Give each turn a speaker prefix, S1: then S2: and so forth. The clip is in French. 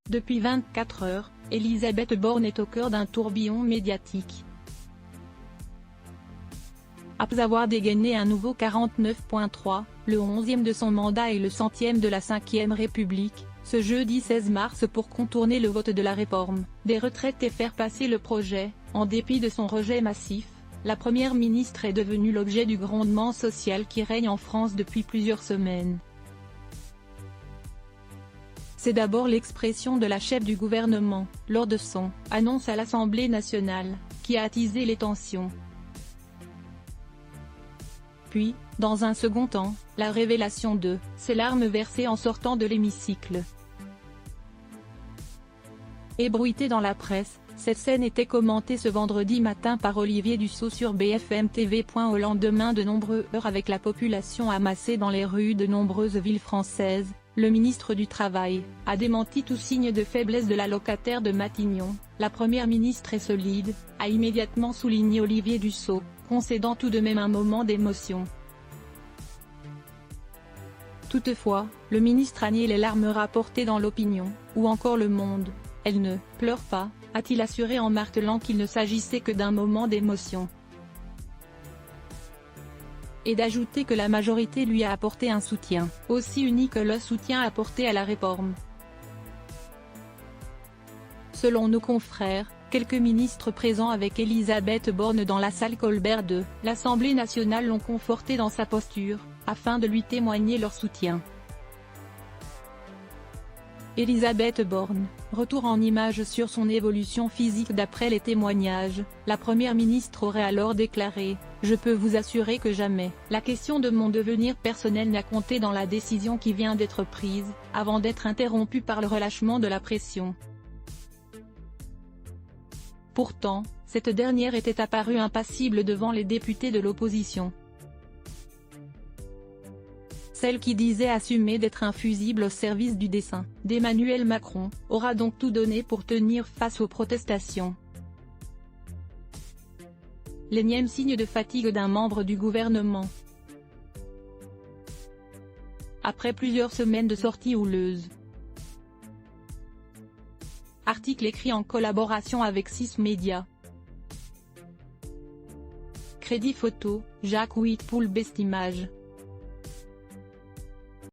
S1: Depuis 24 heures, Elisabeth Borne est au cœur d'un tourbillon médiatique. Après avoir dégainé un nouveau 49.3, le 11e de son mandat et le 100e de la 5e République, ce jeudi 16 mars pour contourner le vote de la réforme des retraites et faire passer le projet, en dépit de son rejet massif, la Première ministre est devenue l'objet du grondement social qui règne en France depuis plusieurs semaines. C'est d'abord l'expression de la chef du gouvernement, lors de son « annonce à l'Assemblée nationale », qui a attisé les tensions. Puis, dans un second temps, la révélation de ses larmes versées en sortant de l'hémicycle. Ébruitée dans la presse, cette scène était commentée ce vendredi matin par Olivier Dussault sur BFM TV. Au lendemain de nombreuses heures avec la population amassée dans les rues de nombreuses villes françaises, le ministre du Travail a démenti tout signe de faiblesse de la locataire de Matignon. La première ministre est solide, a immédiatement souligné Olivier Dussault, concédant tout de même un moment d'émotion. Toutefois, le ministre a nié les larmes rapportées dans l'Opinion, ou encore Le Monde. Elle ne pleure pas, a-t-il assuré en martelant qu'il ne s'agissait que d'un moment d'émotion. Et d'ajouter que la majorité lui a apporté un soutien, aussi uni que le soutien apporté à la réforme. Selon nos confrères, quelques ministres présents avec Elisabeth Borne dans la salle Colbert de l'Assemblée nationale l'ont confortée dans sa posture, afin de lui témoigner leur soutien. Elisabeth Borne, retour en images sur son évolution physique. D'après les témoignages, la première ministre aurait alors déclaré « Je peux vous assurer que jamais la question de mon devenir personnel n'a compté dans la décision qui vient d'être prise », avant d'être interrompue par le relâchement de la pression. Pourtant, cette dernière était apparue impassible devant les députés de l'opposition. Celle qui disait assumer d'être infusible au service du dessein d'Emmanuel Macron, aura donc tout donné pour tenir face aux protestations. L'énième signe de fatigue d'un membre du gouvernement. Après plusieurs semaines de sorties houleuses. Article écrit en collaboration avec 6 médias. Crédit photo, Jacques Whitpoul. Best Image.